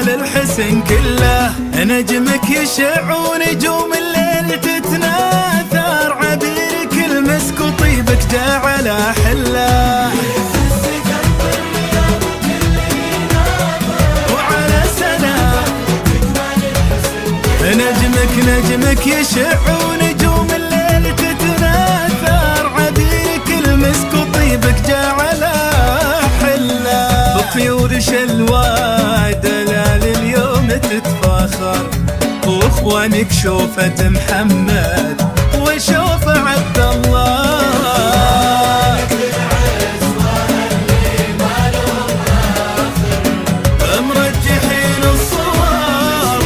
جمال الحسن كله، نجمك يشع ونجوم الليل تتناثر، عبيرك المسك وطيبك جعل حله، وعلى سلام نجمك يشع ونجوم الليل تتناثر، عبيرك المسك وطيبك جعل حله، بطيور شلوى دلال اليوم تتفاخر، واخوانك شوفة محمد وشوفة عبد الله، مرجحين الصواب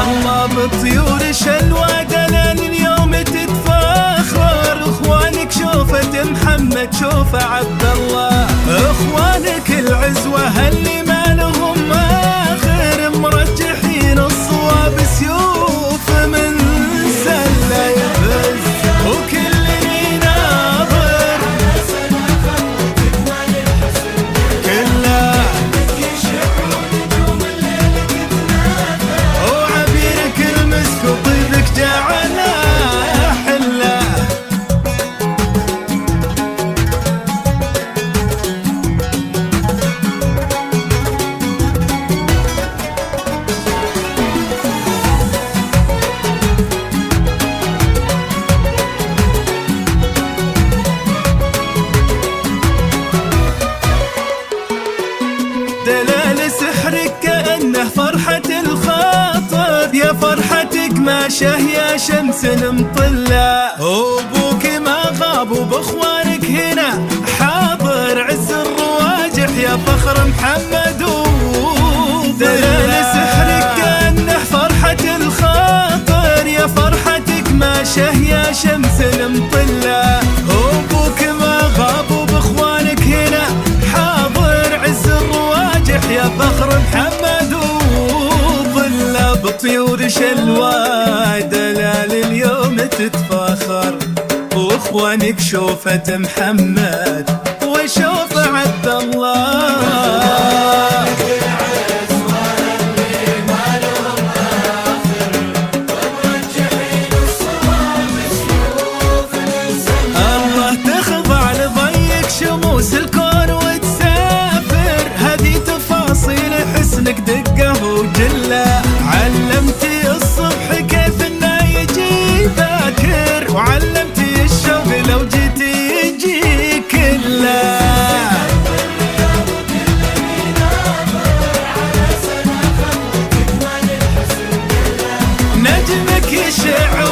الله، بطيور شلوى دلال اليوم تتفاخر، اخوانك شوفة محمد شوفة عبد الله، اخوانك العزوة اللي ما لهم اخر، مرجحين الصواب سيوف من سله يفز، وكل يناظر كله، وعبيرك المسك وطيبك جعله حله، دلال سحرك كأنه فرحة الخاطر، يا فرحتك ما شهيا شمس مطلة، وابوك ما غاب وباخوانك هنا حاضر، عز الرواجح يا فخر محمد دلال سحرك كأنه فرحة الخاطر، يا فرحتك ما شهيا شمس مطلة، وابوك ما غاب وباخوانك هنا حاضر، عز الرواجح يا فخر محمد وظله، بطيور شلوى دلال اليوم تتفاخر، واخوانك شوفة محمد وشوفة عبد الله، الله تخضع لضيق شموس الكون وتسافر، هذه تفاصيل حسنك دقه وجله، علمتي الصبح كيف انه يجي باكر، وعلمتي الشوق لو جيتي يجي كله، نجمك يشع